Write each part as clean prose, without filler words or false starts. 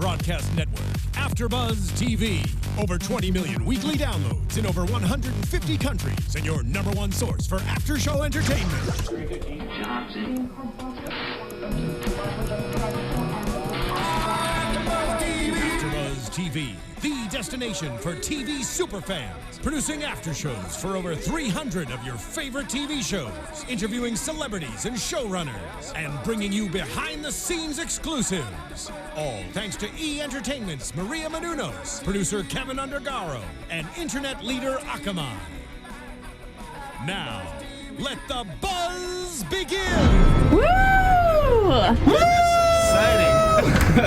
broadcast network, AfterBuzz TV. Over 20 million weekly downloads in over 150 countries, and your number one source for after-show entertainment. AfterBuzz TV, the destination for TV superfans. Producing after shows for over 300 of your favorite TV shows, interviewing celebrities and showrunners, and bringing you behind-the-scenes exclusives. All thanks to E! Entertainment's Maria Menounos, producer Kevin Undergaro, and internet leader Akamai. Now, let the buzz begin! Woo! Exciting.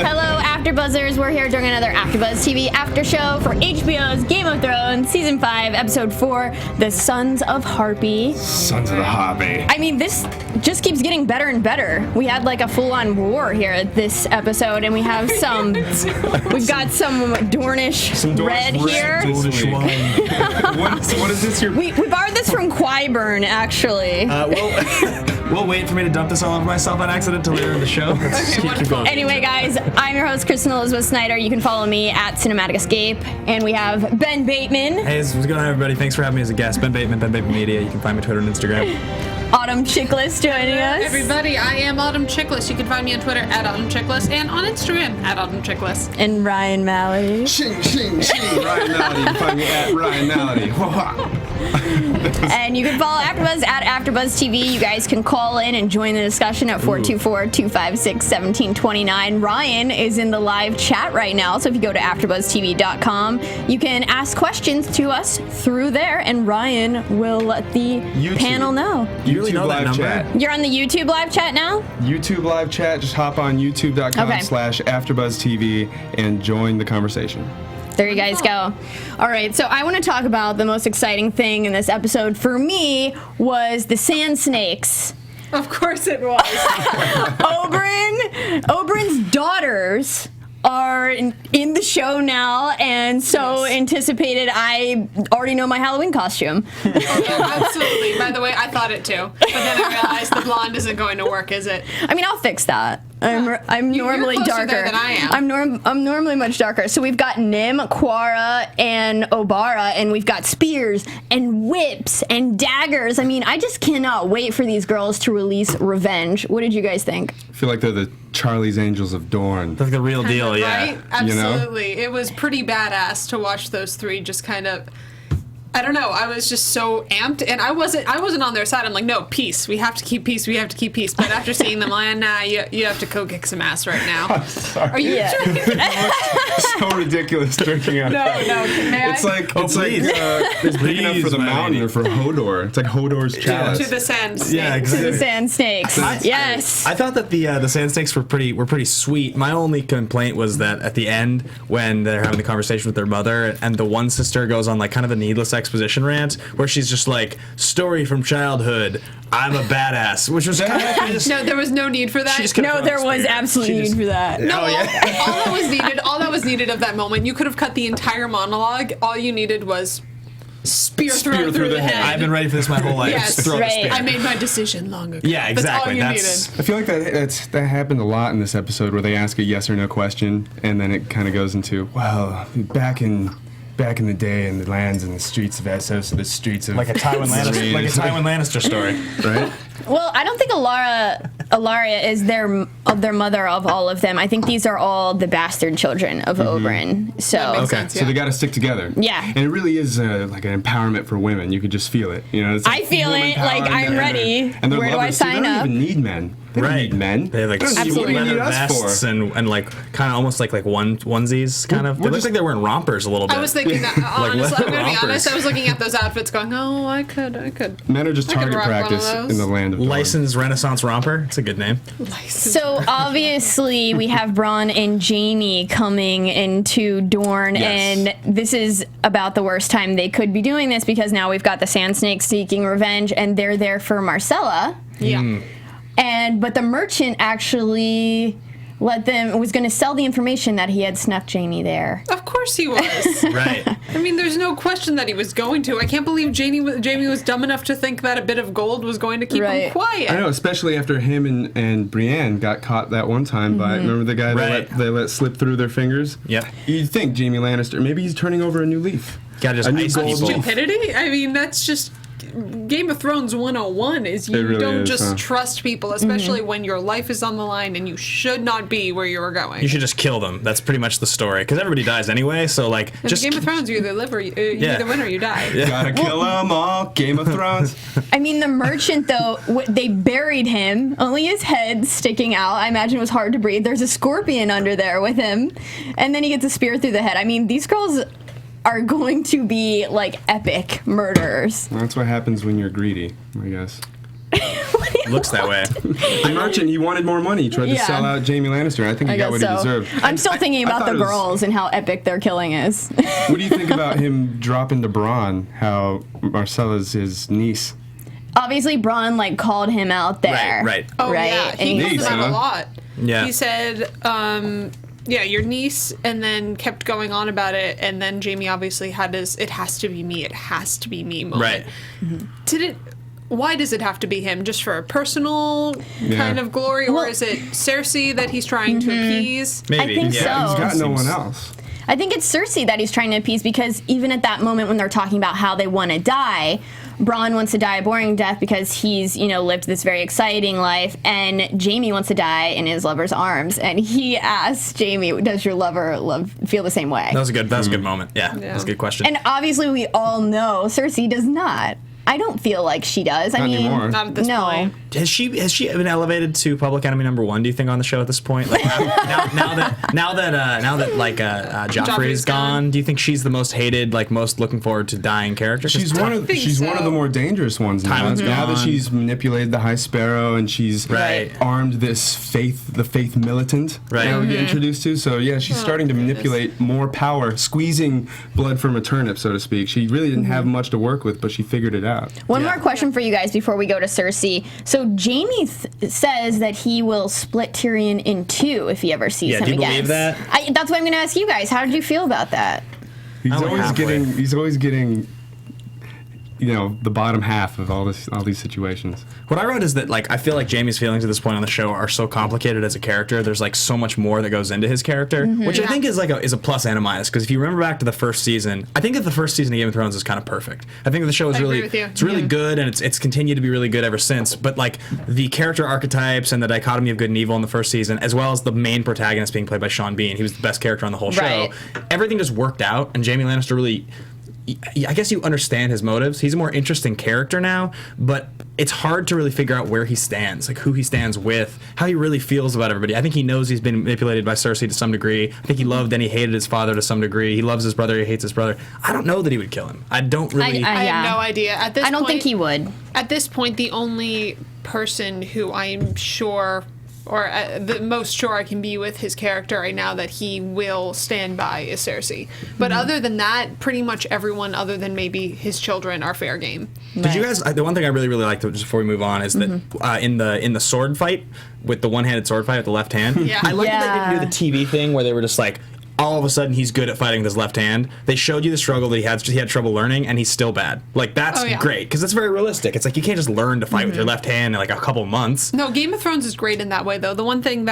Hello, AfterBuzzers. We're here during another AfterBuzz TV after show for HBO's Game of Thrones, Season 5, Episode 4, The Sons of Harpy. Sons of the Harpy. I mean, this just keeps getting better and better. We had like a full-on war here this episode, and we have some, we've got some Dornish red here. Dornish wine. what is this here? We borrowed this from Qyburn, actually. We'll wait for me to dump this all over myself on accident till later in the show. Keep going. Anyway, guys, I'm your host, Kristen Snyder. You can follow me at Cinematic Escape. And we have Ben Bateman. Hey, what's going on, everybody? Thanks for having me as a guest. Ben Bateman Media. You can find me on Twitter and Instagram. Autumn Chiklis joining us. Everybody, I am Autumn Chiklis. You can find me on Twitter at Autumn Chiklis and on Instagram at Autumn Chiklis. And Ryan Malaty. Shing. Ryan Malaty. You can find me at Ryan Malaty. And you can follow AfterBuzz at AfterBuzz TV. You guys can call in and join the discussion at 424-256-1729. Ryan is in the live chat right now, so if you go to AfterBuzzTV.com, you can ask questions to us through there, and Ryan will let the panel know. You really know that number? Chat. You're on the YouTube live chat now? YouTube live chat. Just hop on youtube.com/AfterBuzzTV and join the conversation. There you guys go. All right, so I want to talk about the most exciting thing in this episode for me was the sand snakes. Of course it was. Oberyn's daughters are in the show now, and so anticipated. I already know my Halloween costume. Yeah, absolutely. By the way, I thought it too, but then I realized the blonde isn't going to work, is it? I mean, I'll fix that. I'm normally You're closer darker there than I am. I'm normally much darker. So we've got Nym, Quara, and Obara, and we've got spears and whips and daggers. I mean, I just cannot wait for these girls to release Revenge. What did you guys think? I feel like they're the Charlie's Angels of Dorne. That's like the real deal, yeah. Right? Absolutely. It was pretty badass to watch those three just kind of. I don't know. I was just so amped, and I wasn't on their side. I'm like, no, peace. We have to keep peace. We have to keep peace. But after seeing them, I'm like, nah, you have to go kick some ass right now. I'm sorry. Are you drinking? So ridiculous drinking out of No. May It's I? like it's big enough for the mountain or for Hodor. It's like Hodor's chalice. To the sand snakes. Yeah, exactly. The sand snakes. Yes. I thought that the sand snakes were pretty sweet. My only complaint was that at the end, when they're having the conversation with their mother, and the one sister goes on like kind of a needless exposition rant, where she's just like, story from childhood, I'm a badass, which was kind of No, there was no need for that. No, there was absolutely need for that. No, Oh, yeah. all that was needed of that moment. You could have cut the entire monologue. All you needed was spear through the head. I've been ready for this my whole life. Yes, Just throw the right. spear. I made my decision long ago. Yeah, exactly. That's all you needed. I feel like that happened a lot in this episode where they ask a yes or no question, and then it kind of goes into, well, back in the day in the lands and the streets of Essos, the streets of like a Tywin Lannister story, right? Well, I don't think Alaria is their mother of all of them. I think these are all the bastard children of Oberyn. So That makes sense, So they got to stick together. Yeah. And it really is like an empowerment for women. You could just feel it. You know, it's like I feel woman it, power like, and I'm they're- ready. And they're Where do I lovers, too. sign They don't up? even need men. They don't need men. They have like Absolutely. leather What do you need us vests for? and like kind of almost like onesies kind of. They look like they're wearing rompers a little bit. I was thinking that, honestly, I'm going to be rompers. honest, I was looking at those outfits going, oh, I could. Men are just I could target rock one of practice those. in the land of Dorne. Licensed Renaissance romper. It's a good name. So obviously we have Bronn and Jaime coming into Dorne, Yes. and this is about the worst time they could be doing this because now we've got the Sand Snakes seeking revenge, and they're there for Marcella. Yeah. But the merchant actually was going to sell the information that he had snuck Jaime there. Of course he was. Right. I mean, there's no question that he was going to. I can't believe Jaime was dumb enough to think that a bit of gold was going to keep him quiet. I know, especially after him and Brienne got caught that one time by, remember the guy they let slip through their fingers? Yep. You'd think Jaime Lannister, maybe he's turning over a new leaf. Gotta just ice people. Stupidity? I mean, that's just Game of Thrones 101 is you really don't is, just trust people, especially when your life is on the line and you should not be where you are going. You should just kill them. That's pretty much the story. Because everybody dies anyway, so like... In Game of Thrones, you either live or you either win or you die. Yeah. Gotta kill them all, Game of Thrones. I mean, the merchant, though, they buried him. Only his head sticking out. I imagine it was hard to breathe. There's a scorpion under there with him. And then he gets a spear through the head. I mean, these girls are going to be, like, epic murderers. That's what happens when you're greedy, I guess. Looks that way. The merchant, he wanted more money. He tried to sell out Jaime Lannister. I think he got what he deserved. I'm still thinking about the girls and how epic their killing is. What do you think about him dropping to Bronn, how Marcella's his niece? Obviously, Bronn, like, called him out there. Right. Oh, right? yeah. He And called him out a lot. Yeah. He said, yeah, your niece, and then kept going on about it, and then Jaime obviously had his, it has to be me moment. Right. Why does it have to be him? Just for a personal kind of glory, or is it Cersei that he's trying to appease? Maybe. I think so. He's got no one else. I think it's Cersei that he's trying to appease, because even at that moment when they're talking about how they want to die, Bronn wants to die a boring death because he's, lived this very exciting life, and Jaime wants to die in his lover's arms. And he asks Jaime, does your lover feel the same way? That was a good moment. Yeah, that was a good question. And obviously we all know Cersei does not. I don't feel like she does. Not anymore. Not at this point. Has she been elevated to public enemy number 1? Do you think on the show at this point? Like now that Joffrey's gone, do you think she's the most hated, like most looking forward to dying character? She's one of the more dangerous ones now. Now that she's manipulated the High Sparrow and she's armed this the faith militant that we get introduced to. So yeah, she's starting to manipulate more power, squeezing blood from a turnip, so to speak. She really didn't have much to work with, but she figured it out. One more question for you guys before we go to Cersei. So Jaime says that he will split Tyrion in two if he ever sees him again. Do you believe that? That's what I'm going to ask you guys. How did you feel about that? He's always getting the bottom half of all these situations. What I wrote is that, like, I feel like Jaime's feelings at this point on the show are so complicated as a character. There's like so much more that goes into his character, which I think is a plus and a minus. Because if you remember back to the first season, I think that the first season of Game of Thrones is kind of perfect. I think that the show is really good, and it's continued to be really good ever since. But like the character archetypes and the dichotomy of good and evil in the first season, as well as the main protagonist being played by Sean Bean, he was the best character on the whole show. Everything just worked out, and Jaime Lannister really, I guess you understand his motives. He's a more interesting character now, but it's hard to really figure out where he stands, like who he stands with, how he really feels about everybody. I think he knows he's been manipulated by Cersei to some degree. I think he loved and he hated his father to some degree. He loves his brother, he hates his brother. I don't know that he would kill him. I don't really... I have no idea. At this I don't point, think he would. At this point, the only person who I'm sure, or the most sure I can be with his character right now that he will stand by is Cersei. But other than that, pretty much everyone other than maybe his children are fair game. Did you guys? The one thing I really liked, just before we move on, is that in the sword fight, with the one-handed sword fight with the left hand, I liked that they didn't do the TV thing where they were just like, all of a sudden he's good at fighting with his left hand. They showed you the struggle that he had trouble learning, and he's still bad. Like, that's great, because that's very realistic. It's like, you can't just learn to fight with your left hand in like a couple months. No, Game of Thrones is great in that way, though. The one thing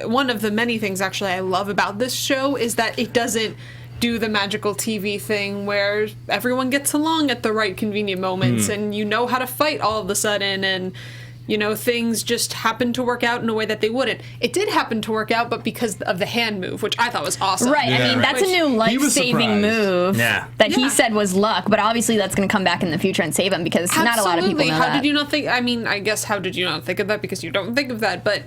one of the many things actually I love about this show is that it doesn't do the magical TV thing where everyone gets along at the right convenient moments and you know how to fight all of a sudden, and things just happen to work out in a way that they wouldn't. It did happen to work out, but because of the hand move, which I thought was awesome. Right. I mean, that's a new life-saving move that he said was luck, but obviously that's going to come back in the future and save him, because not a lot of people know that. How did you not think? I mean, I guess how did you not think of that? Because you don't think of that, but...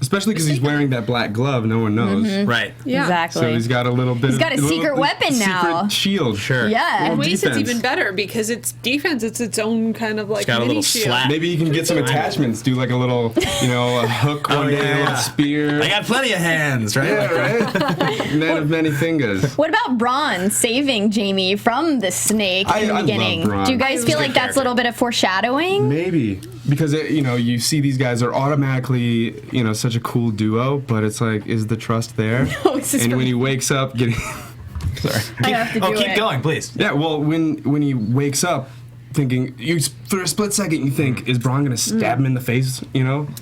Especially because he's wearing that black glove, no one knows. Right. Yeah. Exactly. So he's got a little bit. He's got a secret weapon now. Secret shield. Sure. Yeah. In ways it's even better because it's defense. It's its own kind of like mini shield. Slap. Maybe you can get some attachments. Do like a little, a hook one day, a spear. I got plenty of hands, right? Yeah, right. Man of many fingers. What about Bronn saving Jaime from the snake in the beginning? Love Bronn. Do you guys feel like that's a little bit of foreshadowing? Maybe. because you see these guys are automatically such a cool duo, but it's like, is the trust there? No, it's just and when he wakes up getting sorry. I have to do keep it. going, please. Yeah, well, when he wakes up thinking, for a split second you think, is Bronn gonna stab him in the face?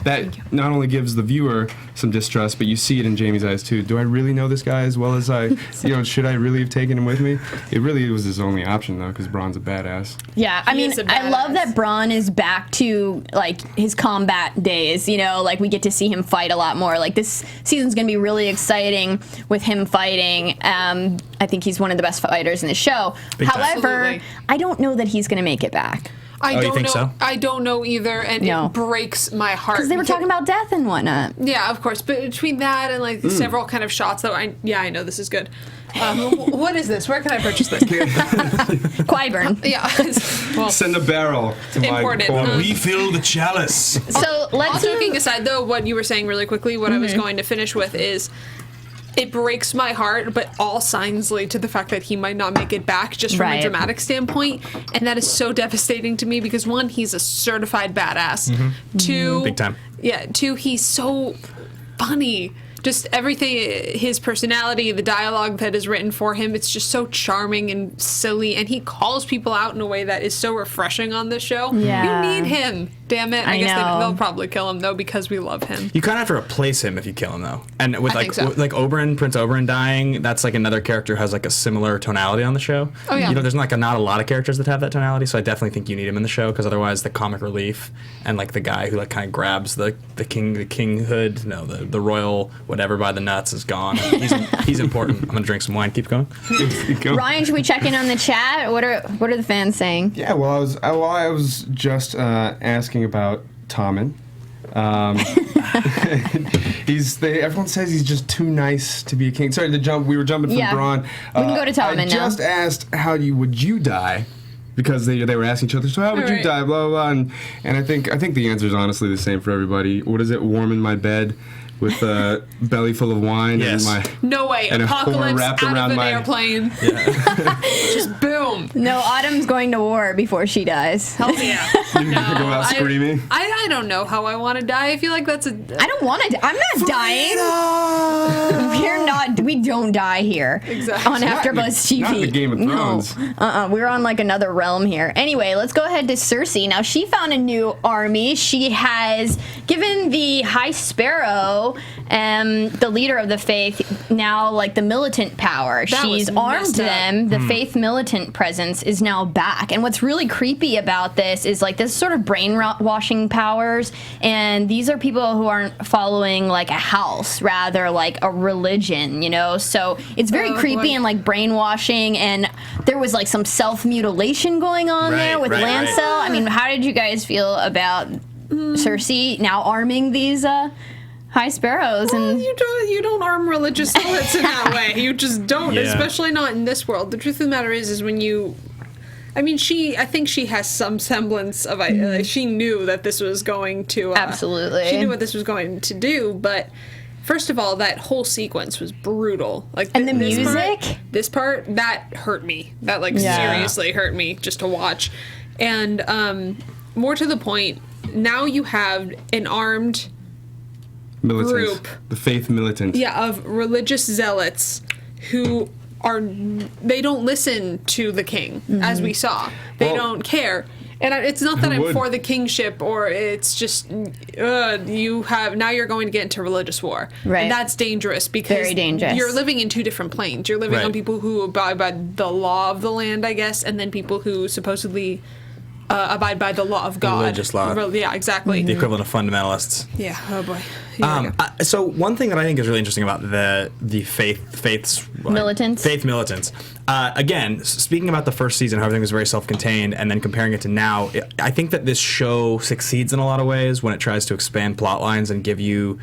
That not only gives the viewer some distrust, but you see it in Jaime's eyes too. Do I really know this guy as well as I, should I really have taken him with me? It really was his only option though, because Bronn's a badass. Yeah, I mean, I love that Bronn is back to like his combat days. Like we get to see him fight a lot more. Like this season's gonna be really exciting with him fighting. I think he's one of the best fighters in the show. However, Absolutely. I don't know that he's gonna make it back. I don't you think know. so? I don't know either, and No. it breaks my heart. Because they were talking about death and whatnot. Yeah, of course. But between that and like several kind of shots, though, I know this is good. What is this? Where can I purchase this? Qyburn. Yeah. Well, Send a barrel to Important. my corner. Refill the chalice. So let's all joking aside, though, what you were saying really quickly, what I was going to finish with is, it breaks my heart, but all signs lead to the fact that he might not make it back, just from Right. a dramatic standpoint, and that is so devastating to me because one, he's a certified badass. Two, Big time. Yeah. Two, he's so funny. Just everything, his personality, the dialogue that is written for him, it's just so charming and silly, and he calls people out in a way that is so refreshing on this show. Yeah. You need him. Damn it. I guess they'll probably kill him, though, because we love him. You kind of have to replace him if you kill him, though. And with I think so. like Prince Oberyn dying, that's like another character who has like a similar tonality on the show. Oh, yeah. There's like not a lot of characters that have that tonality, so I definitely think you need him in the show, because otherwise the comic relief and like the guy who like kind of grabs the kinghood, the royal whatever by the nuts is gone. He's important. I'm gonna drink some wine. Keep going. Ryan, should we check in on the chat? What are the fans saying? Yeah, well, I was just asking about Tommen. Everyone says he's just too nice to be a king. Sorry to jump. We were jumping from Yeah. Bronn. We can go to Tommen I now. just asked would you die? Because they were asking each other, so how would you Right. die? Blah blah blah. And I think the answer is honestly the same for everybody. What is it? Warm in my bed with a belly full of wine Yes. and my. No way. And a horn Apocalypse wrapped out around of an my- airplane. Just boom. No, Autumn's going to war before she dies. Hell yeah. Go out screaming. I don't know how I want to die. I feel like that's a... I don't want to. I'm not dying. We're not. We don't die here. Exactly. On AfterBuzz TV. Not in the Game of Thrones. No. We're on like another realm here. Anyway, let's go ahead to Cersei. Now she found a new army. She has given the High Sparrow, the leader of the Faith, now like the militant power. That was She's armed messed up. them. The Faith militant presence is now back. And what's really creepy about this is like this sort of brainwashing powers, and these are people who aren't following like a house, rather like a religion, So it's very creepy boy. and like brainwashing, and there was like some self-mutilation going on there with Lancel. I mean, how did you guys feel about Cersei now arming these High Sparrows? Well, And you don't arm religious zealots in that way. You just don't, Yeah. especially not in this world. The truth of the matter is when you... I mean, I think she has some semblance of... she knew that this was going to... Absolutely. She knew what this was going to do, but... First of all, that whole sequence was brutal. Like, And the this music? this part, that hurt me. That, Yeah. seriously hurt me just to watch. And more to the point, now you have an armed... Militant. Group. The Faith militant. Yeah, of religious zealots who they don't listen to the king, as we saw. They Well, don't care. And it's not that who I'm would? for the kingship, or it's just now you're going to get into religious war. Right. And that's dangerous because Very dangerous. you're living in two different planes. You're living on Right. people who abide by the law of the land, I guess, and then people who supposedly abide by the law of God. Religious law. Yeah, exactly. The equivalent of fundamentalists. Yeah, oh boy. Here we go. So one thing that I think is really interesting about the faiths Militants. faith militants. Again, speaking about the first season, how everything was very self-contained, and then comparing it to now, I think that this show succeeds in a lot of ways when it tries to expand plot lines and give you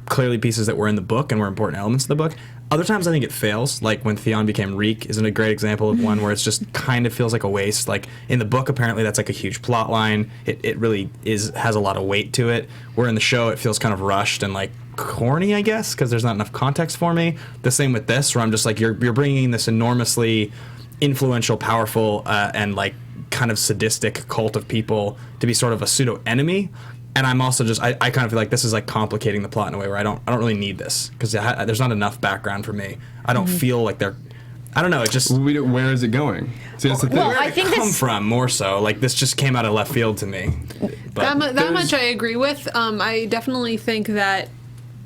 clearly pieces that were in the book and were important elements of the book. Other times I think it fails, like when Theon became Reek isn't a great example of one where it's just kind of feels like a waste. Like in the book, apparently that's like a huge plot line. It really has a lot of weight to it. Where in the show it feels kind of rushed and like corny, I guess, because there's not enough context for me. The same with this, where I'm just like, you're bringing this enormously influential, powerful, and like kind of sadistic cult of people to be sort of a pseudo enemy. And I'm also just I kind of feel like this is like complicating the plot in a way where I don't really need this, because there's not enough background for me. I don't feel like they're, I don't know. It just, where is it going? See, that's the thing. Well, I think come from more so. Like, this just came out of left field to me. But That much I agree with. I definitely think that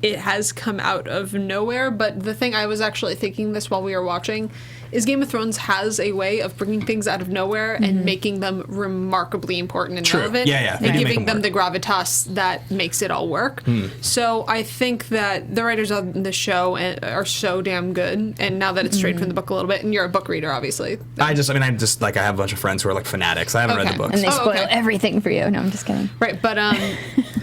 it has come out of nowhere, but the thing, I was actually thinking this while we were watching, is Game of Thrones has a way of bringing things out of nowhere and making them remarkably important and relevant. Yeah. And giving them the gravitas that makes it all work. So I think that the writers on the show are so damn good, and now that it's straight from the book a little bit, and you're a book reader, obviously. I have a bunch of friends who are like fanatics. I haven't read the books. And they spoil everything for you. No, I'm just kidding. Right, but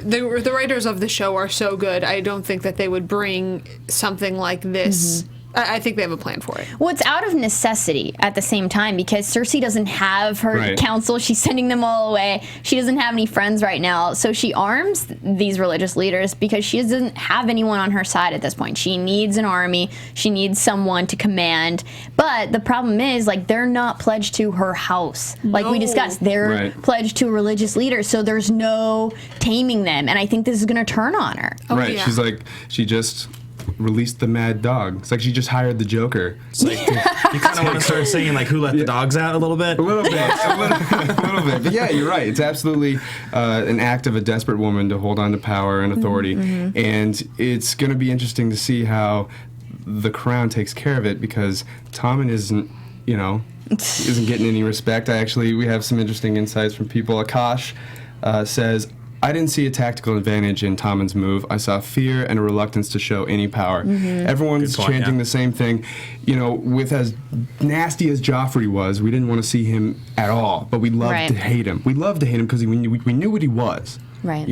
the writers of the show are so good, I don't think that they would bring something like this. I think they have a plan for it. Well, it's out of necessity at the same time, because Cersei doesn't have her council. She's sending them all away. She doesn't have any friends right now. So she arms these religious leaders because she doesn't have anyone on her side at this point. She needs an army. She needs someone to command. But the problem is, like, they're not pledged to her house. Like we discussed, they're pledged to a religious leader. So there's no taming them. And I think this is going to turn on her. Yeah. She's like, she just released the mad dog. It's like she just hired the Joker. It's like, you kind of want to start singing like "Who Let the Dogs Out" a little bit. A little bit. But yeah, you're right. It's absolutely an act of a desperate woman to hold on to power and authority, and it's going to be interesting to see how the Crown takes care of it, because Tommen isn't getting any respect. We have some interesting insights from people. Akash says, I didn't see a tactical advantage in Tommen's move. I saw fear and a reluctance to show any power. Everyone's chanting the same thing. With as nasty as Joffrey was, we didn't want to see him at all, but we loved to hate him. We loved to hate him because we knew what he was. Right.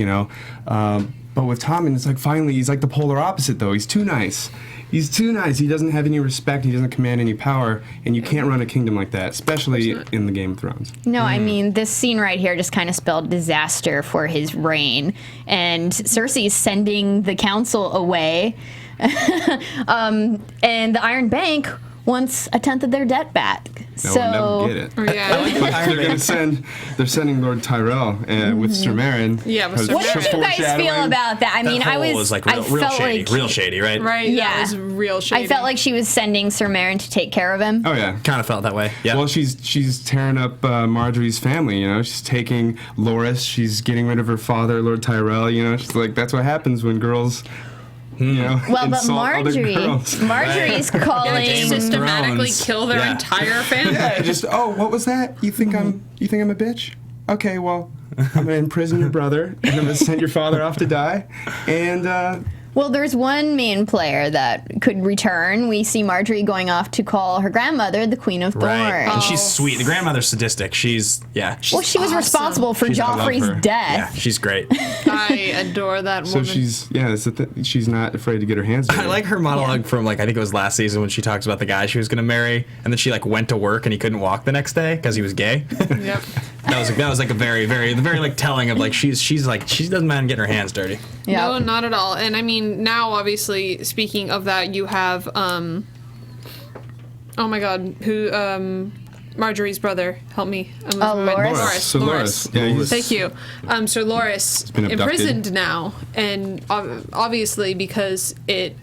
But with Tommen, it's like finally he's like the polar opposite, though. He's too nice. He's too nice. He doesn't have any respect. He doesn't command any power. And you can't run a kingdom like that, especially in the Game of Thrones. No, I mean, this scene right here just kind of spelled disaster for his reign. And Cersei's sending the council away. And the Iron Bank wants a tenth of their debt back. We'll never get it. Yeah. They're sending Lord Tyrell with Sir Meryn. Yeah, with Sir What did you guys feel about that? I mean, I was like real shady, right? Right. Yeah, it was real shady. I felt like she was sending Sir Meryn to take care of him. Oh yeah, kind of felt that way. Yeah. Well, she's tearing up Marjorie's family. She's taking Loras. She's getting rid of her father, Lord Tyrell. She's like, that's what happens when girls. Well, but Marjorie's calling systematically kill their entire family. Yeah, what was that? You think I'm a bitch? Okay, well, I'm gonna imprison your brother, and I'm gonna send your father off to die, and well, there's one main player that could return. We see Marjorie going off to call her grandmother the Queen of Thorns. Right. And she's sweet. The grandmother's sadistic. She's well, she was responsible for Joffrey's death. Yeah, she's great. I adore that woman. So she's not afraid to get her hands dirty. I like her monologue from I think it was last season when she talks about the guy she was going to marry, and then she went to work and he couldn't walk the next day because he was gay. Yep. That was a very telling of she doesn't mind getting her hands dirty. Yep. No, not at all. And I mean, now obviously speaking of that, you have oh my god, who Marjorie's brother, help me. Loras. Loras. Yeah, thank you. Sir Loras imprisoned now, and obviously because it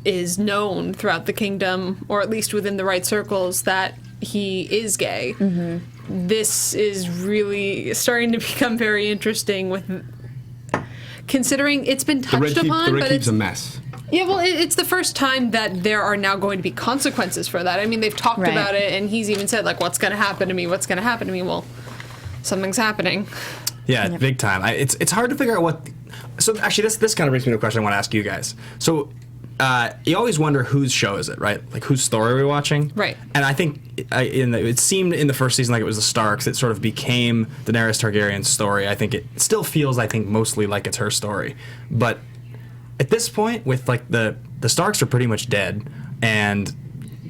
is known throughout the kingdom, or at least within the right circles, that he is gay. This is really starting to become very interesting, with considering it's been touched upon. The Red Keep's a mess. Yeah, well, it's the first time that there are now going to be consequences for that. I mean, they've talked about it, and he's even said, what's going to happen to me? What's going to happen to me? Well, something's happening. Yeah, big time. It's hard to figure out what... So, actually, this kind of brings me to a question I want to ask you guys. So, you always wonder whose show is it, right? Like, whose story are we watching? Right. And I think it seemed in the first season like it was the Starks. It sort of became Daenerys Targaryen's story. I think it still feels, mostly like it's her story. But at this point, with the Starks are pretty much dead, and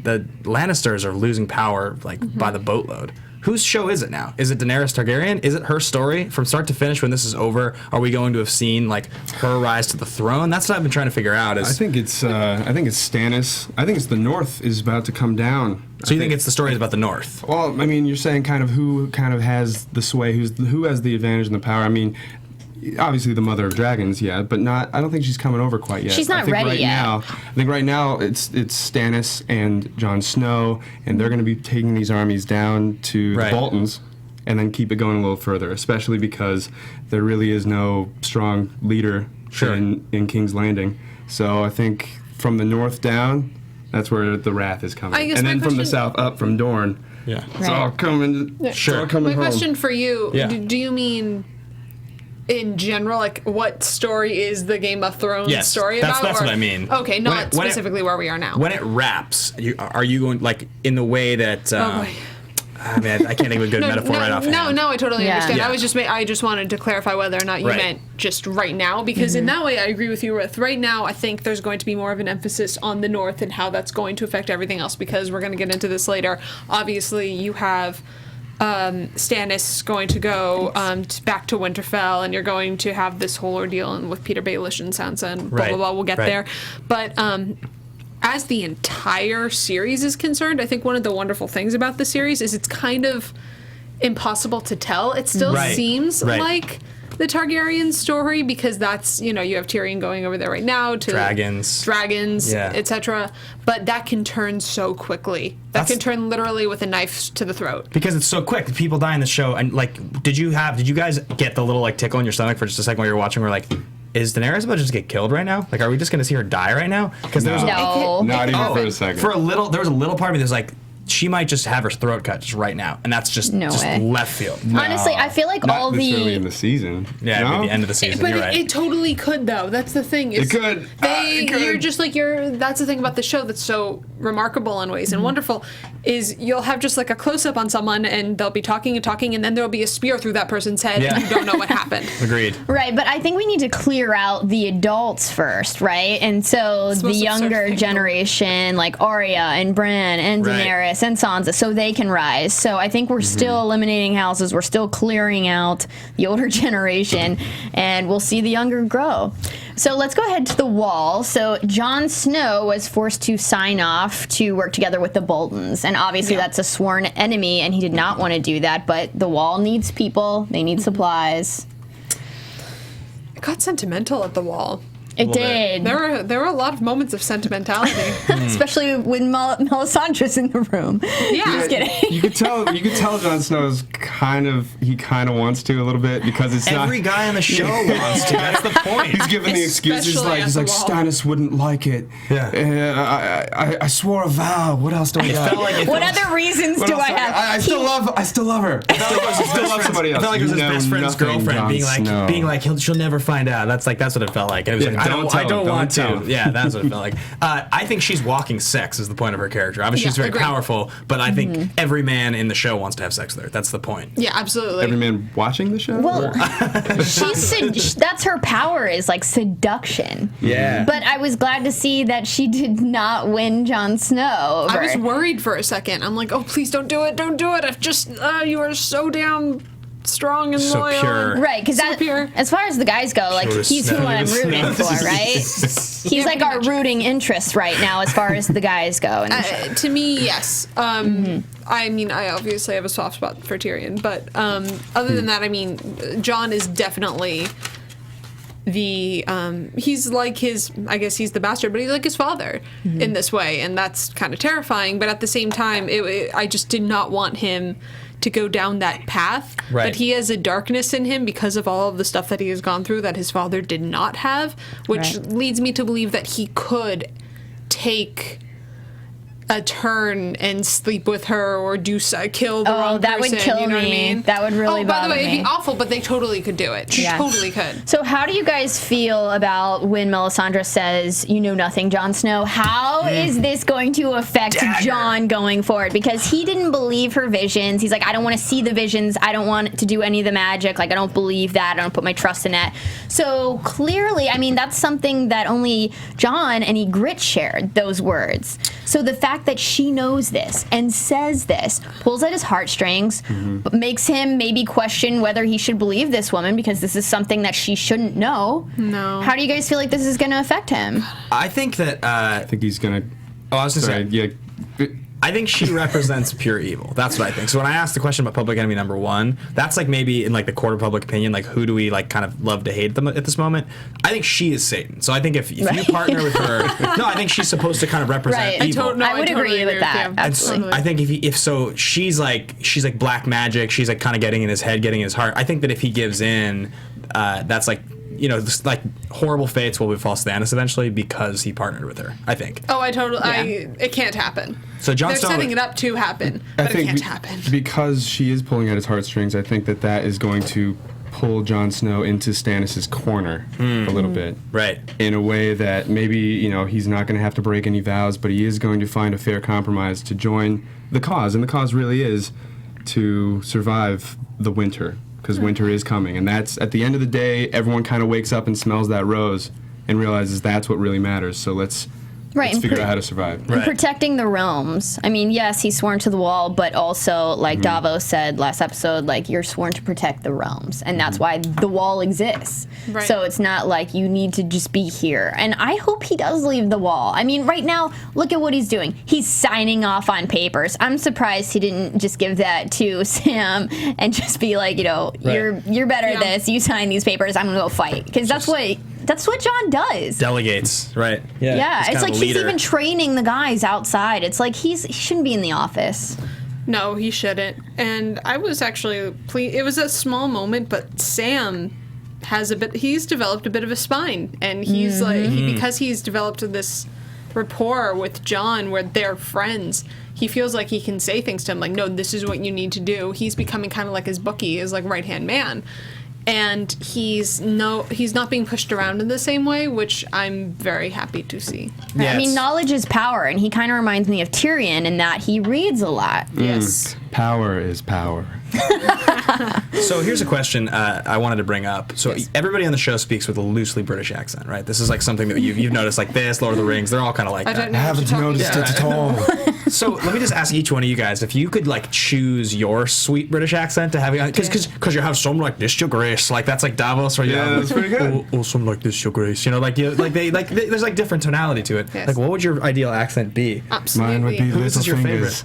the Lannisters are losing power by the boatload. whose show is it now? Is it Daenerys Targaryen? Is it her story from start to finish? When this is over, are we going to have seen like her rise to the throne? That's what I've been trying to figure out. I think it's Stannis. I think it's the North is about to come down. So you think it's the story about the North? Well, I mean, you're saying kind of who kind of has the sway, who has the advantage and the power. I mean, obviously the Mother of Dragons, yeah, but not. I don't think she's coming over quite yet. She's not ready yet. I think right now it's Stannis and Jon Snow, and they're going to be taking these armies down to the Boltons, and then keep it going a little further. Especially because there really is no strong leader in King's Landing. So I think from the north down, that's where the wrath is coming, and then from the south up from Dorne. Yeah, it's all coming. Sure. All coming My home. question for you: Yeah. do you mean in general, like what story is the Game of Thrones story about? That's what I mean. Okay, not specifically where we are now. When it wraps, are you going like in the way that? I mean, I can't think of a good metaphor right off. No, I totally understand. Yeah. I just wanted to clarify whether or not you meant just right now, because in that way I agree with you. With right now, I think there's going to be more of an emphasis on the North and how that's going to affect everything else. Because we're going to get into this later. Obviously, you have Stannis going to go back to Winterfell, and you're going to have this whole ordeal with Peter Baelish and Sansa and blah blah blah. We'll get there, but. As the entire series is concerned, I think one of the wonderful things about the series is it's kind of impossible to tell. It still seems like the Targaryen story, because that's, you have Tyrion going over there right now to dragons, etc. But that can turn so quickly. That can turn literally with a knife to the throat. Because it's so quick. People die in the show, and like, did you guys get the little like tickle in your stomach for just a second while you were watching? Where like, is Daenerys about to just get killed right now? Like, are we just going to see her die right now? Because no. Not even for a second. There was a little part of me that's like, she might just have her throat cut just right now, and that's just left field. No. Honestly, I feel like not this early in the season. Yeah, maybe the end of the season. But you're right. It totally could, though. That's the thing. It could. You're just like that's the thing about the show that's so remarkable in ways and wonderful is you'll have just like a close up on someone, and they'll be talking, and then there'll be a spear through that person's head, and you don't know what happened. Agreed. Right, but I think we need to clear out the adults first, right? And so the younger generation, like Arya and Bran and Daenerys and Sansa, so they can rise. So I think we're still eliminating houses. We're still clearing out the older generation, and we'll see the younger grow. So let's go ahead to the Wall. So Jon Snow was forced to sign off to work together with the Boltons, and obviously that's a sworn enemy, and he did not want to do that, but the Wall needs people. They need supplies. It got sentimental at the Wall. It did. There were a lot of moments of sentimentality, especially when Melisandre's in the room. Yeah, just kidding. You could tell Jon Snow's kind of wants to a little bit, because it's every guy on the show wants to. That's the point. He's giving the excuses he's like Stannis wouldn't like it. Yeah. I swore a vow. What else do I got? What other reasons do I have? I still love her. I still love somebody else. I felt like it was his best friend's girlfriend being like she'll never find out. That's what it felt like. And it was like, I don't want to. Yeah, that's what it felt like. I think she's walking sex is the point of her character. Obviously, she's very powerful, but I think every man in the show wants to have sex with her. That's the point. Yeah, absolutely. Every man watching the show? Well, that's her power, is like seduction. Yeah. But I was glad to see that she did not win Jon Snow over. I was worried for a second. I'm like, oh, please don't do it. Don't do it. I've just, you are so damn strong and so loyal. Pure. Right, because as far as the guys go, like, he's who I'm rooting for, right? He's like our rooting interest right now as far as the guys go. To me, yes. I mean, I obviously have a soft spot for Tyrion, but other than that, I mean, Jon is definitely he's like I guess he's the bastard, but he's like his father in this way, and that's kind of terrifying, but at the same time, I just did not want him to go down that path. Right. But he has a darkness in him because of all of the stuff that he has gone through that his father did not have, which leads me to believe that he could take a turn and sleep with her or kill the wrong person. That would kill me. What I mean? That would really bother me. By the way, it'd be awful, but they totally could do it. She totally could. So how do you guys feel about when Melisandre says, you know nothing, Jon Snow? How is this going to affect Jon going forward? Because he didn't believe her visions. He's like, I don't want to see the visions. I don't want to do any of the magic. Like, I don't believe that. I don't put my trust in that. So clearly, I mean, that's something that only Jon and Ygritte shared, those words. So the fact fact that she knows this and says this pulls at his heartstrings, but makes him maybe question whether he should believe this woman because this is something that she shouldn't know. No. How do you guys feel like this is going to affect him? I think that. I think he's gonna. Oh, I was just saying. Yeah. I think she represents pure evil. That's what I think. So when I asked the question about public enemy number one, that's like maybe in like the court of public opinion, like who do we like kind of love to hate them at this moment? I think she is Satan. So I think if you partner with her, no, I think she's supposed to kind of represent evil. I would agree with that. Absolutely. I think if so, she's like black magic. She's like kind of getting in his head, getting in his heart. I think that if he gives in, that's like. This, like horrible fates will befall Stannis eventually because he partnered with her. I think. Oh, it can't happen. So Jon Snow, they're setting it up to happen, but it can't happen because she is pulling at his heartstrings. I think that is going to pull Jon Snow into Stannis' corner a little bit, right? In a way that maybe he's not going to have to break any vows, but he is going to find a fair compromise to join the cause, and the cause really is to survive the winter. Because winter is coming, and that's at the end of the day. Everyone kind of wakes up and smells that rose, and realizes that's what really matters. So let's figure out how to survive. Right. Protecting the realms. I mean, yes, he's sworn to the wall, but also, like Davos said last episode, like you're sworn to protect the realms, and that's why the wall exists. Right. So it's not like you need to just be here. And I hope he does leave the wall. I mean, right now, look at what he's doing. He's signing off on papers. I'm surprised he didn't just give that to Sam and just be like, you're better at this. You sign these papers. I'm gonna go fight because that's what Jon does. Delegates, right? Yeah, it's like he's even training the guys outside. It's like he shouldn't be in the office. No, he shouldn't. And I was actually it was a small moment, but Sam he's developed a bit of a spine, and he's because he's developed this rapport with Jon where they're friends. He feels like he can say things to him like, no, this is what you need to do. He's becoming kind of like his bookie, his like right-hand man. And he's not being pushed around in the same way, which I'm very happy to see. Yeah, I mean, knowledge is power, and he kind of reminds me of Tyrion in that he reads a lot. Yes. Power is power. So here's a question I wanted to bring up. So everybody on the show speaks with a loosely British accent, right? This is like something that you've noticed, like this, Lord of the Rings. They're all kind of like that. I haven't noticed it at all. So let me just ask each one of you guys if you could like choose your sweet British accent to have, because you have some like this, Your Grace, like that's like Davos, right? Yeah, that's pretty good. Oh, some like this, Your Grace. There's like different tonality to it. Yes. Like, what would your ideal accent be? Absolutely. Mine would be Whose is your favorite?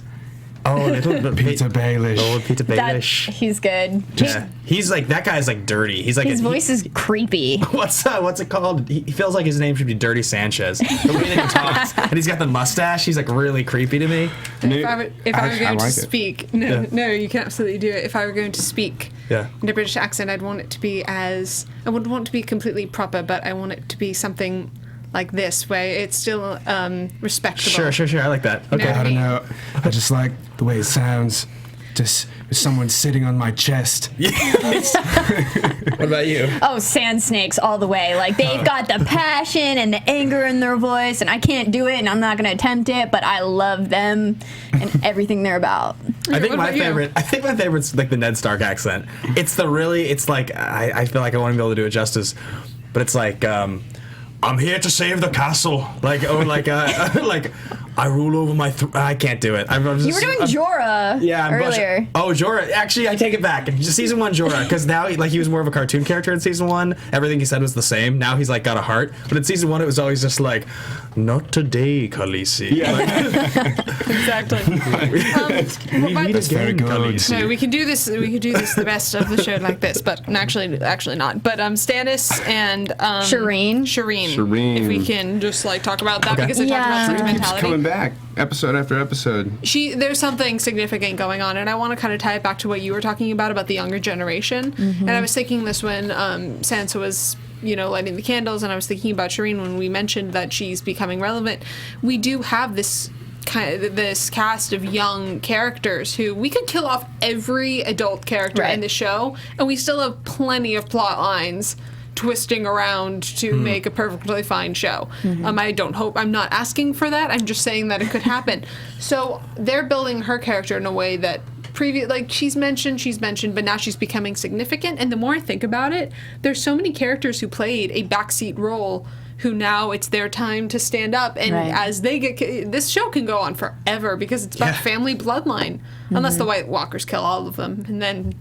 Oh, Peter Baelish. Oh, Peter Baelish. He's good. Yeah. He's like, that guy's like dirty. He's like his voice is creepy. What's it called? He feels like his name should be Dirty Sanchez. The way that he talks, and he's got the mustache. He's like really creepy to me. If I were going to speak, no, you can absolutely do it. If I were going to speak in a British accent, I'd want it to be I wouldn't want it to be completely proper, but I want it to be something like this, where it's still respectable. Sure. I like that. Okay. I don't know. I just like the way it sounds. Just someone sitting on my chest. What about you? Oh, sand snakes all the way. Like they've got the passion and the anger in their voice, and I can't do it, and I'm not going to attempt it, but I love them and everything they're about. I think my favorite's like the Ned Stark accent. It's like I feel like I won't be able to do it justice, but it's like I'm here to save the castle, like I rule over my. I can't do it. You were doing Jorah earlier. Jorah. Actually, I take it back. Just season 1 Jorah, because now he was more of a cartoon character in season 1. Everything he said was the same. Now he's like got a heart. But in season 1, it was always just like, not today, Khaleesi. Yeah. Exactly. That's very good. No, we could do this. We could do this the best of the show like this, but actually not. But Stannis and Shireen. If we can just like talk about that, because they talked about sentimentality. Coming back episode after episode. There's something significant going on, and I want to kind of tie it back to what you were talking about the younger generation. And I was thinking this when Sansa was lighting the candles, and I was thinking about Shireen when we mentioned that she's becoming relevant. We do have this cast of young characters who we could kill off every adult character in the show, and we still have plenty of plot lines twisting around to make a perfectly fine show. I'm not asking for that. I'm just saying that it could happen. So they're building her character in a way that she's mentioned, but now she's becoming significant. And the more I think about it, there's so many characters who played a backseat role who now it's their time to stand up. And as they get... This show can go on forever because it's about family bloodline. Unless the White Walkers kill all of them. And then...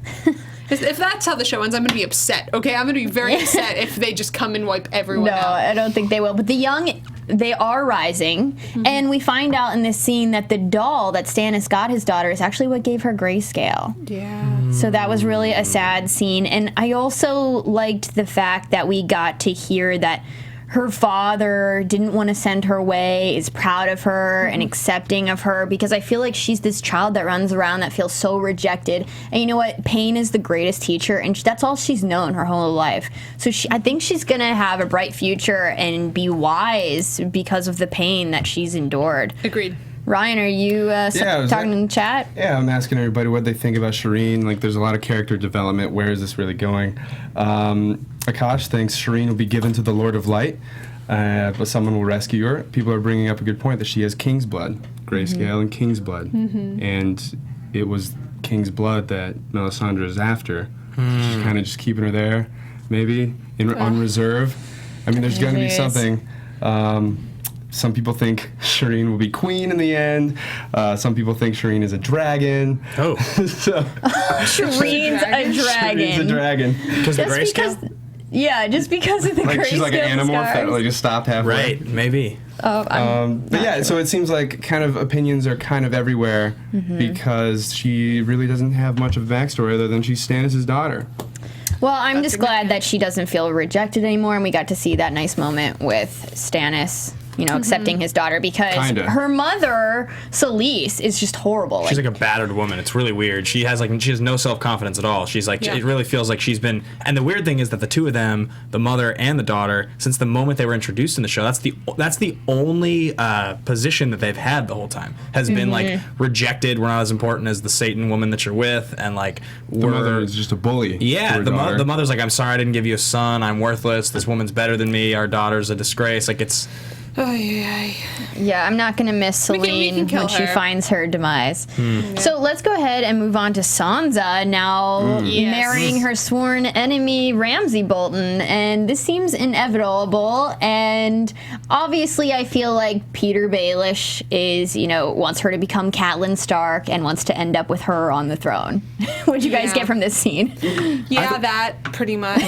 If that's how the show ends, I'm going to be upset, okay? I'm going to be very upset if they just come and wipe everyone out. No, I don't think they will. But the young, they are rising. And we find out in this scene that the doll that Stannis got his daughter is actually what gave her grayscale. Yeah. So that was really a sad scene. And I also liked the fact that we got to hear that her father didn't want to send her away, is proud of her and accepting of her, because I feel like she's this child that runs around that feels so rejected. And you know what? Pain is the greatest teacher, and that's all she's known her whole life. So I think she's going to have a bright future and be wise because of the pain that she's endured. Agreed. Ryan, are you talking in the chat? Yeah, I'm asking everybody what they think about Shireen. Like, there's a lot of character development. Where is this really going? Akash thinks Shireen will be given to the Lord of Light, but someone will rescue her. People are bringing up a good point that she has King's blood, grayscale and King's blood. And it was King's blood that Melisandre is after. She's kind of just keeping her there, maybe, on reserve. I mean, there's going to be something... some people think Shireen will be queen in the end. Some people think Shireen is a dragon. Oh. Shireen's a dragon. Shireen's a dragon. Because the grayscale? Just because of the grayscale. Like she's like an animorph that like just stopped halfway. Right, maybe. But yeah, so it seems like kind of opinions are kind of everywhere because she really doesn't have much of a backstory other than she's Stannis' daughter. Well, I'm just glad that she doesn't feel rejected anymore, and we got to see that nice moment with Stannis, accepting his daughter, because her mother, Selyse, is just horrible. She's like a battered woman. It's really weird. She has no self-confidence at all. She's like, it really feels like she's been, and the weird thing is that the two of them, the mother and the daughter, since the moment they were introduced in the show, that's the only position that they've had the whole time, has been like rejected. We're not as important as the Satan woman that you're with, and like the mother is just a bully. Yeah, the mother's like, I'm sorry I didn't give you a son. I'm worthless. This woman's better than me. Our daughter's a disgrace. Like it's. Yeah, I'm not going to miss Celine when she finds her demise. So let's go ahead and move on to Sansa now marrying her sworn enemy Ramsay Bolton, and this seems inevitable, and obviously I feel like Peter Baelish is, wants her to become Catelyn Stark and wants to end up with her on the throne. What'd you guys get from this scene? That pretty much.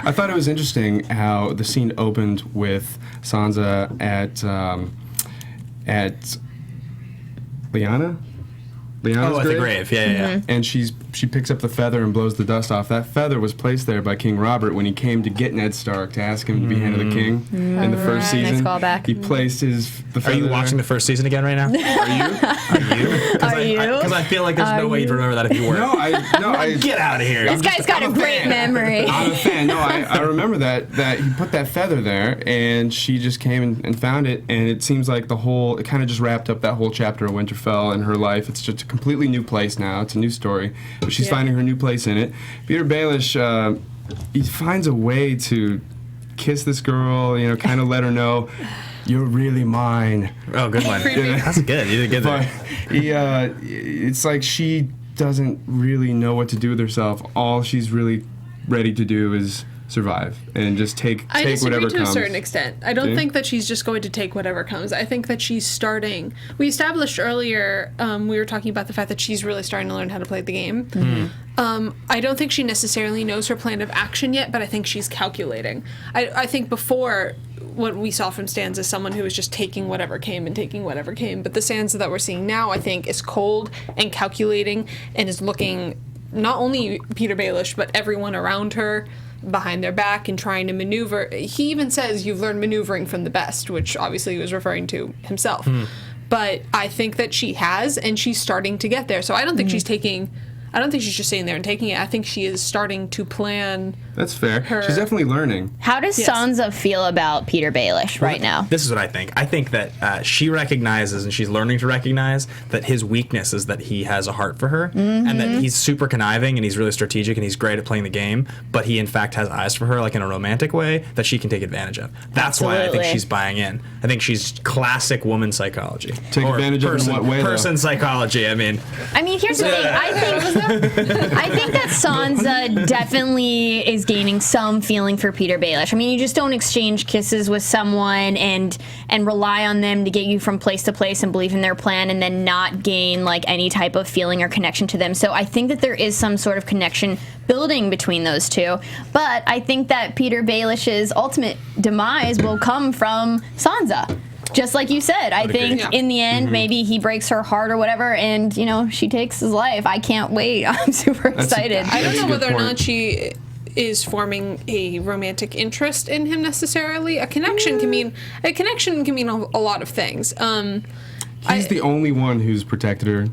I thought it was interesting how the scene opened with Sansa at Lyanna's at the grave, And she picks up the feather and blows the dust off. That feather was placed there by King Robert when he came to get Ned Stark to ask him to be hand of the king in the first season. Nice callback. He placed the feather. Are you watching the first season again right now? Are you? Because I feel like there's no way you'd remember that if you were. No, I get out of here. This guy's got a great memory. I'm a fan. No, I remember that he put that feather there, and she just came and found it, and it seems like it kind of just wrapped up that whole chapter of Winterfell and her life. It's just a completely new place now. It's a new story, but she's finding her new place in it. Peter Baelish, he finds a way to kiss this girl, kind of let her know, you're really mine. Oh, good one. That's good. You did good there. It's like she doesn't really know what to do with herself. All she's really ready to do is survive and just take whatever comes. To a certain extent. I don't think that she's just going to take whatever comes. I think that she's starting. We established earlier, we were talking about the fact that she's really starting to learn how to play the game. I don't think she necessarily knows her plan of action yet, but I think she's calculating. I think before, what we saw from Sansa is someone who was just taking whatever came and taking whatever came. But the Sansa that we're seeing now, I think, is cold and calculating and is looking not only Peter Baelish, but everyone around her behind their back and trying to maneuver. He even says you've learned maneuvering from the best, which obviously he was referring to himself. But I think that she has, and she's starting to get there. So I don't think she's just sitting there and taking it. I think she is starting to plan. That's fair. She's definitely learning. How does Sansa feel about Peter Baelish right now? This is what I think. I think that she recognizes, and she's learning to recognize, that his weakness is that he has a heart for her, and that he's super conniving, and he's really strategic, and he's great at playing the game, but he in fact has eyes for her, like in a romantic way, that she can take advantage of. That's why I think she's buying in. I think she's classic woman psychology. Take advantage of it in what way, Person psychology, I mean. Here's the thing. I think... I think that Sansa definitely is gaining some feeling for Peter Baelish. I mean, you just don't exchange kisses with someone and rely on them to get you from place to place and believe in their plan and then not gain like any type of feeling or connection to them. So I think that there is some sort of connection building between those two. But I think that Peter Baelish's ultimate demise will come from Sansa. Just like you said, I think in the end, maybe he breaks her heart or whatever, and, you know, she takes his life. I can't wait. I'm super excited. I don't know whether or not she is forming a romantic interest in him necessarily. A connection can mean a lot of things. He's the only one who's protected her.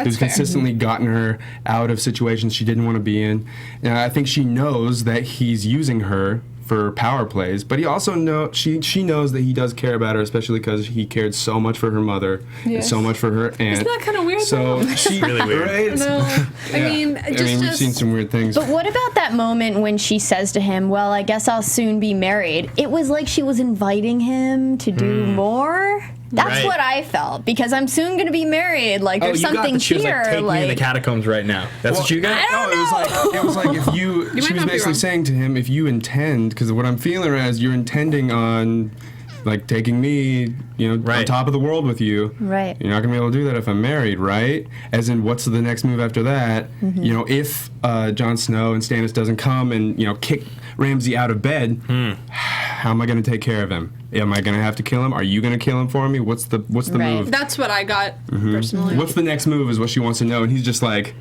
Who's consistently gotten her out of situations she didn't want to be in. And I think she knows that he's using her for power plays, but he also she knows that he does care about her, especially because he cared so much for her mother and so much for her aunt. Isn't that kind of weird? So she really weird. Right? No, I mean, we've seen some weird things. But what about that moment when she says to him, "Well, I guess I'll soon be married"? It was like she was inviting him to do more. That's what I felt, because I'm soon going to be married. Like, there's something here. She was like, take me in the catacombs right now. That's what you got? I don't know. It was like if she was basically saying to him, if you intend, because what I'm feeling is you're intending on, like, taking me, on top of the world with you. Right. You're not going to be able to do that if I'm married, right? As in, what's the next move after that? If Jon Snow and Stannis doesn't come and, kick Ramsay out of bed, how am I going to take care of him? Am I going to have to kill him? Are you going to kill him for me? What's the move? That's what I got personally. What's the next move is what she wants to know, and he's just like,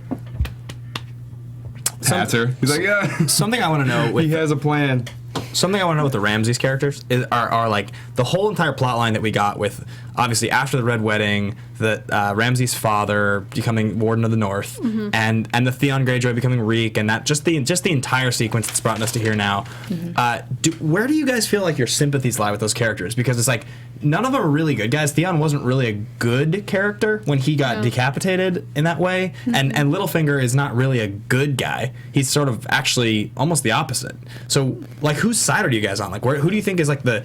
pats her. He's like, yeah. Something I want to know. He has a plan. Something I want to know with the Ramses characters are like the whole entire plot line that we got with, obviously, after the Red Wedding, the Ramses' father becoming Warden of the North, and the Theon Greyjoy becoming Reek, and that just the entire sequence that's brought us to here now. Where do you guys feel like your sympathies lie with those characters? Because it's like none of them are really good guys. Theon wasn't really a good character when he got decapitated in that way, and Littlefinger is not really a good guy. He's sort of actually almost the opposite. So like, whose side are you guys on? Like, who do you think is like the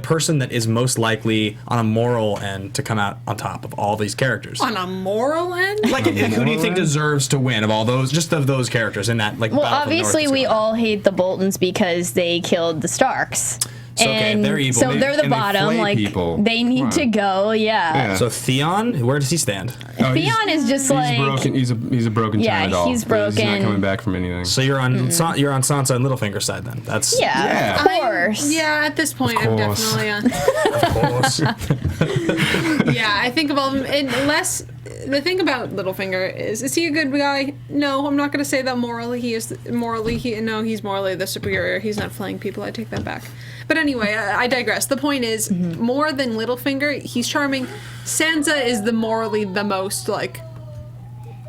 person that is most likely on a moral end to come out on top of all these characters? On a moral end? Like, who do you think deserves to win of all those, just of those characters in that, like, well, Battle for the North obviously we all hate the Boltons because they killed the Starks. So, okay, they're evil. So they're the bottom. Like, they need to go. Yeah. So Theon, where does he stand? Theon is just like broken. He's a broken China doll. He's broken. He's not coming back from anything. So you're on you're on Sansa and Littlefinger's side then. That's of course. At this point, I'm definitely on. Of course. I think of all of them. Unless the thing about Littlefinger is he a good guy? No, I'm not going to say that morally he is. He's morally the superior. He's not flaying people. I take that back. But anyway, I digress. The point is, more than Littlefinger, he's charming. Sansa is morally the most, like,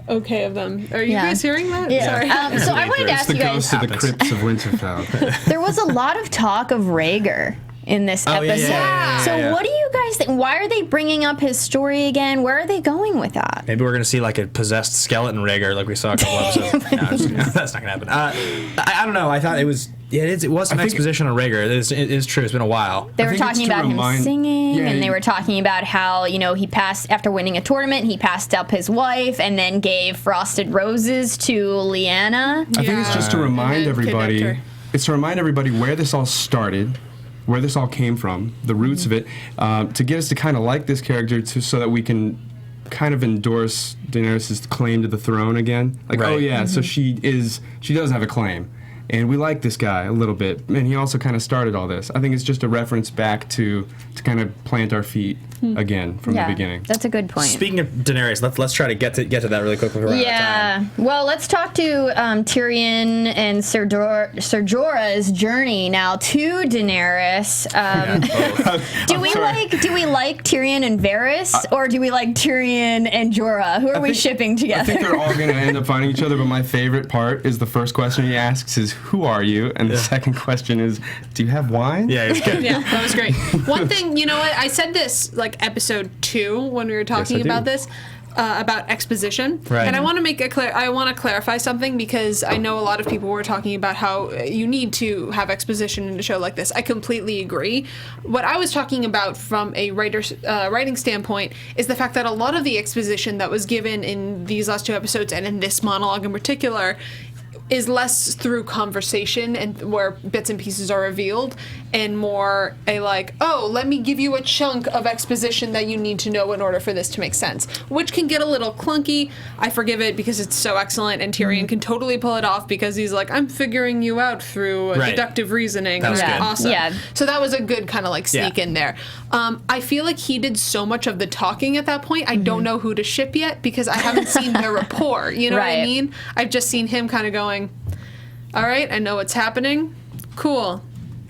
okay of them. Are you guys hearing that? Yeah. Sorry. So I wanted to ask you guys. The ghost of the crypts of Winterfell. There was a lot of talk of Rhaegar in this episode. So what do you guys think? Why are they bringing up his story again? Where are they going with that? Maybe we're going to see like a possessed skeleton Rhaegar like we saw a couple episodes. No, that's not going to happen. I don't know. I thought it was... Yeah, it was some exposition on Rhaegar. It is true. It's been a while. They were talking about him singing, and they were talking about how, he passed, after winning a tournament, he passed up his wife and then gave frosted roses to Lyanna. I think it's just to remind everybody. It's to remind everybody where this all started, where this all came from, the roots of it, to get us to kind of like this character, so that we can kind of endorse Daenerys' claim to the throne again. Like, so she does have a claim. And we like this guy a little bit, and he also kind of started all this. I think it's just a reference back to kind of plant our feet again from the beginning. That's a good point. Speaking of Daenerys, let's try to get to that really quick before we're out of time. Well, let's talk to Tyrion and Ser Jorah's journey now to Daenerys. Do we like Tyrion and Varys, or do we like Tyrion and Jorah? Who are we shipping together? I think they're all going to end up finding each other, but my favorite part is the first question he asks is, "Who are you?" And the second question is, "Do you have wine?" Yeah, it's good. Yeah, that was great. One thing, you know what? I said this like episode 2 when we were talking about this. about exposition, Right. and I want to clarify something because I know a lot of people were talking about how you need to have exposition in a show like this. I completely agree. What I was talking about from a writing standpoint is the fact that a lot of the exposition that was given in these last 2 episodes and in this monologue in particular is less through conversation and where bits and pieces are revealed, and more a like, oh, let me give you a chunk of exposition that you need to know in order for this to make sense, which can get a little clunky. I forgive it because it's so excellent, and Tyrion can totally pull it off because he's like, I'm figuring you out through deductive reasoning. That was good. Awesome. Yeah. So that was a good kind of like sneak in there. I feel like he did so much of the talking at that point. I don't know who to ship yet because I haven't seen their rapport. You know what I mean? I've just seen him kind of going, all right, I know what's happening. Cool.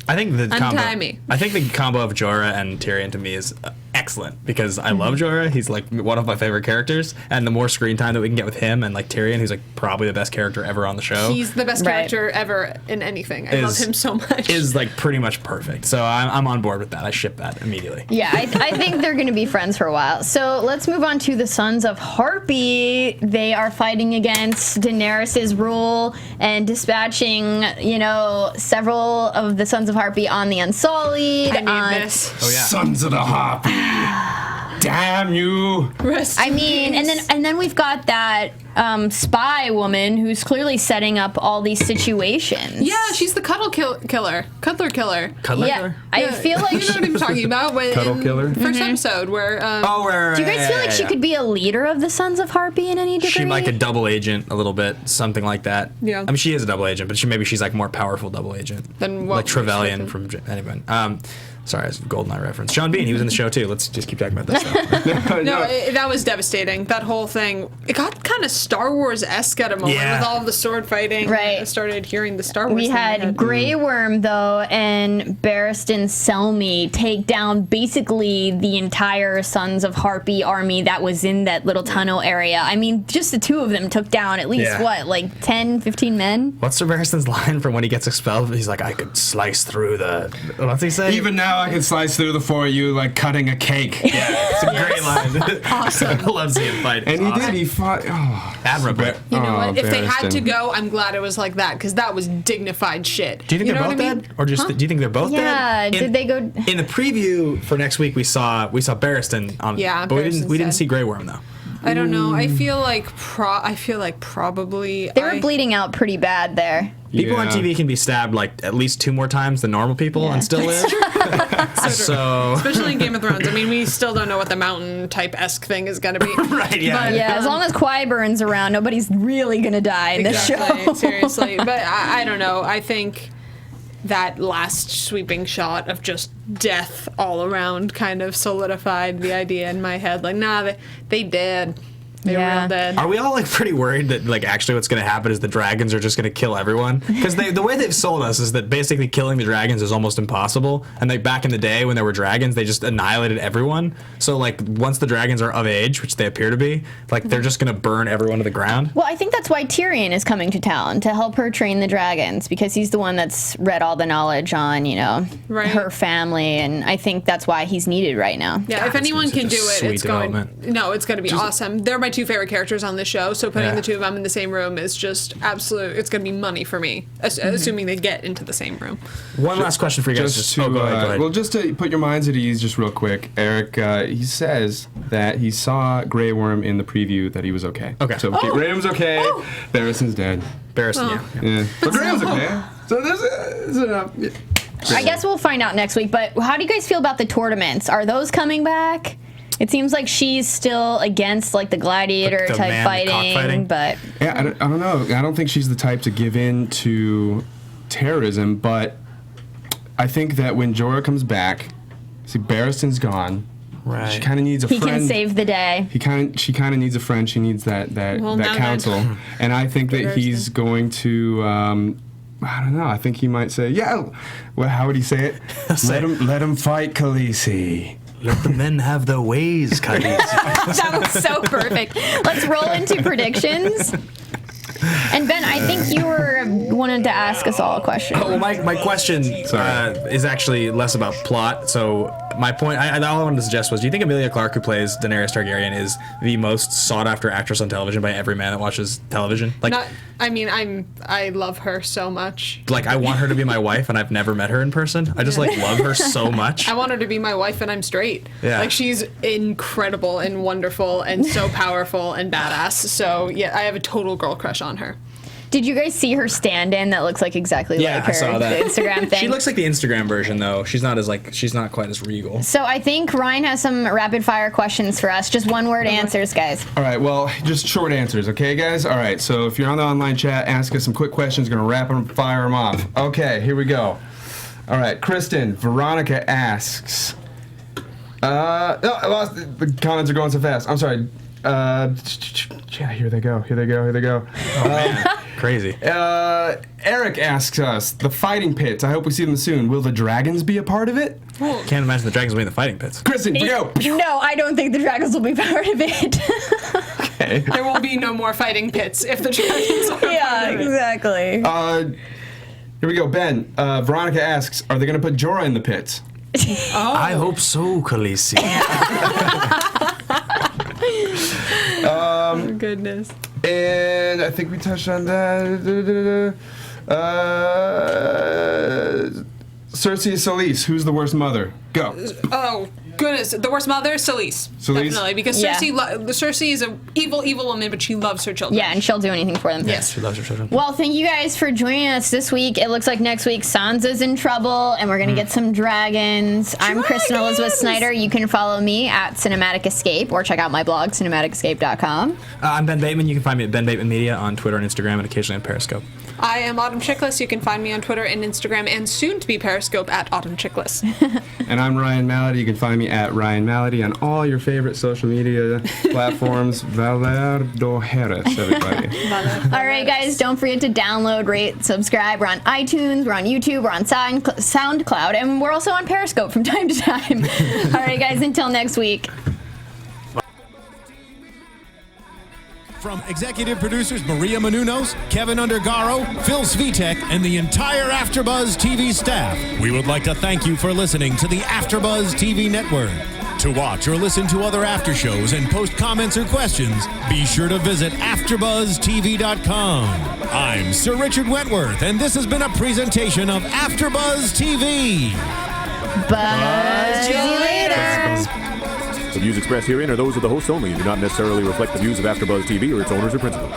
I think the Untie me. I think the combo of Jorah and Tyrion to me is excellent because I love Jorah. He's like one of my favorite characters, and the more screen time that we can get with him and like Tyrion, who's like probably the best character ever on the show. He's the best character ever in anything. I love him so much. Is like pretty much perfect. So I'm on board with that. I ship that immediately. Yeah, I think they're going to be friends for a while. So let's move on to the Sons of Harpy. They are fighting against Daenerys' rule and dispatching, several of the Sons of Harpy on the Unsullied. I need this. Oh yeah. Sons of the Harpy. Damn you. And then we've got that spy woman who's clearly setting up all these situations. Yeah, she's the cuddler killer. Yeah, I feel like you know what I'm talking about. Cuddle killer? First episode where. Do you guys feel like she could be a leader of the Sons of Harpy in any degree? She like a double agent a little bit, something like that. Yeah. I mean, she is a double agent, but she's like more powerful double agent. Than what like Trevelyan from anyway. Sorry, it's a GoldenEye reference. Sean Bean, he was in the show too. Let's just keep talking about that stuff. That was devastating. That whole thing. It got kind of Star Wars-esque at a moment with all of the sword fighting. Right. I started hearing the Star Wars We thing had Grey Worm, though, and Barristan Selmy take down basically the entire Sons of Harpy army that was in that little tunnel area. I mean, just the 2 of them took down at least, 10, 15 men? What's Sir Barristan's line from when he gets expelled? He's like, I could slice through the... What's he say? Even now I can slice through the 4 of you like cutting a cake. Yeah, it's a great line. Awesome. I love seeing him fight. And It's he did. He fought. Oh, admirably. You know what? If they had to Barristan. go, I'm glad it was like that because that was dignified shit. Do you think know they're both what I mean? dead, or just do you think they're both Yeah, dead? did they go... In the preview for next week? We saw Barristan on. Yeah, but we Barristan's didn't dead. see Grey Worm though. I don't know. I feel like probably They were bleeding out pretty bad there. People on Yeah. TV can be stabbed like at least 2 more times than normal people and still live. So especially in Game of Thrones. I mean, we still don't know what the mountain type esque thing is gonna be. right, yeah. But, Yeah, as long as Qyburn's around, nobody's really gonna die in this show. Seriously. But I don't know. I think that last sweeping shot of just death all around kind of solidified the idea in my head. Like, nah, they dead. They were Yeah. real dead. Are we all like pretty worried that like actually what's going to happen is the dragons are just going to kill everyone? Because the way they've sold us is that basically killing the dragons is almost impossible. And like back in the day when there were dragons, they just annihilated everyone. So like once the dragons are of age, which they appear to be, like they're just going to burn everyone to the ground. Well, I think that's why Tyrion is coming to town, to help her train the dragons, because he's the one that's read all the knowledge on, Right. her family, and I think that's why he's needed right now. Yeah, if anyone can do it, sweet it's going. development. No, it's going to be awesome. They're my 2 favorite characters on the show, so putting the 2 of them in the same room is just absolute. It's going to be money for me, assuming they get into the same room. One last question for you guys. Just go ahead. well, just to put your minds at ease, just real quick, Eric, he says that he saw Grey Worm in the preview that he was okay. Okay. So Grey Worm's okay. Barristan's dead. Barristan, yeah. Yeah. But Grey Worm's okay. So there's enough. Yeah. I guess we'll find out next week, but how do you guys feel about the tournaments? Are those coming back? It seems like she's still against like the gladiator The type cockfighting? fighting, but Yeah, I don't know. I don't think she's the type to give in to terrorism, but I think that when Jorah comes back, see, Barristan's gone. Right. She kind of needs a he friend. can save the day. She kind of needs a friend. She needs that Well, now counsel, then. and I think that he's Barristan. going to. I don't know. I think he might say, "Yeah." Well, how would he say it? Let him fight Khaleesi. Let the men have their ways, Khaleesi. That was so perfect. Let's roll into predictions. And Ben, I think you wanted to ask us all a question. Oh, well, my question is actually less about plot. So my point, all I wanted to suggest was, do you think Emilia Clarke, who plays Daenerys Targaryen, is the most sought-after actress on television by every man that watches television? Like, I love her so much. Like, I want her to be my wife, and I've never met her in person. I just love her so much. I want her to be my wife, and I'm straight. Yeah. Like, she's incredible and wonderful and so powerful and badass. So yeah, I have a total girl crush on her. Did you guys see her stand-in that looks like exactly like her? I saw that. The Instagram thing. She looks like the Instagram version, though. She's not quite as regal. So I think Ryan has some rapid-fire questions for us. Just one-word answers, guys. All right, well, just short answers, okay, guys? All right, so if you're on the online chat, ask us some quick questions. Gonna wrap them, fire them off. Okay, here we go. All right, Kristen, Veronica asks. The comments are going so fast. I'm sorry. Yeah, here they go. Oh, man. Crazy. Eric asks us, the fighting pits, I hope we see them soon. Will the dragons be a part of it? Can't imagine the dragons will be in the fighting pits. Kristen, go! No, I don't think the dragons will be part of it. Okay. There will be no more fighting pits if the dragons are part of it. Exactly. Here we go, Ben. Veronica asks, are they going to put Jorah in the pits? I hope so, Khaleesi. Oh, goodness. And I think we touched on that. Cersei Solis, who's the worst mother? Go. Oh, goodness. The worst mother? Selyse. Definitely. Because Cersei is an evil woman, but she loves her children. Yeah, and she'll do anything for them. Yes. She loves her children. Well, thank you guys for joining us this week. It looks like next week Sansa's in trouble, and we're going to get some dragons. I'm Kristen Elizabeth Snyder. You can follow me at Cinematic Escape, or check out my blog, cinematicscape.com. I'm Ben Bateman. You can find me at Ben Bateman Media on Twitter and Instagram, and occasionally on Periscope. I am Autumn Chiklis. You can find me on Twitter and Instagram, and soon to be Periscope at Autumn Chiklis. And I'm Ryan Malaty. You can find me at Ryan Malaty on all your favorite social media platforms. Valerdo Harris, everybody. All right, guys, don't forget to download, rate, subscribe. We're on iTunes, we're on YouTube, we're on SoundCloud, and we're also on Periscope from time to time. All right, guys, until next week. From executive producers Maria Menounos, Kevin Undergaro, Phil Svitek, and the entire AfterBuzz TV staff, we would like to thank you for listening to the AfterBuzz TV network. To watch or listen to other after shows and post comments or questions, be sure to visit AfterBuzzTV.com. I'm Sir Richard Wentworth, and this has been a presentation of AfterBuzz TV. Buzz you later. The views expressed herein are those of the hosts only and do not necessarily reflect the views of AfterBuzz TV or its owners or principals.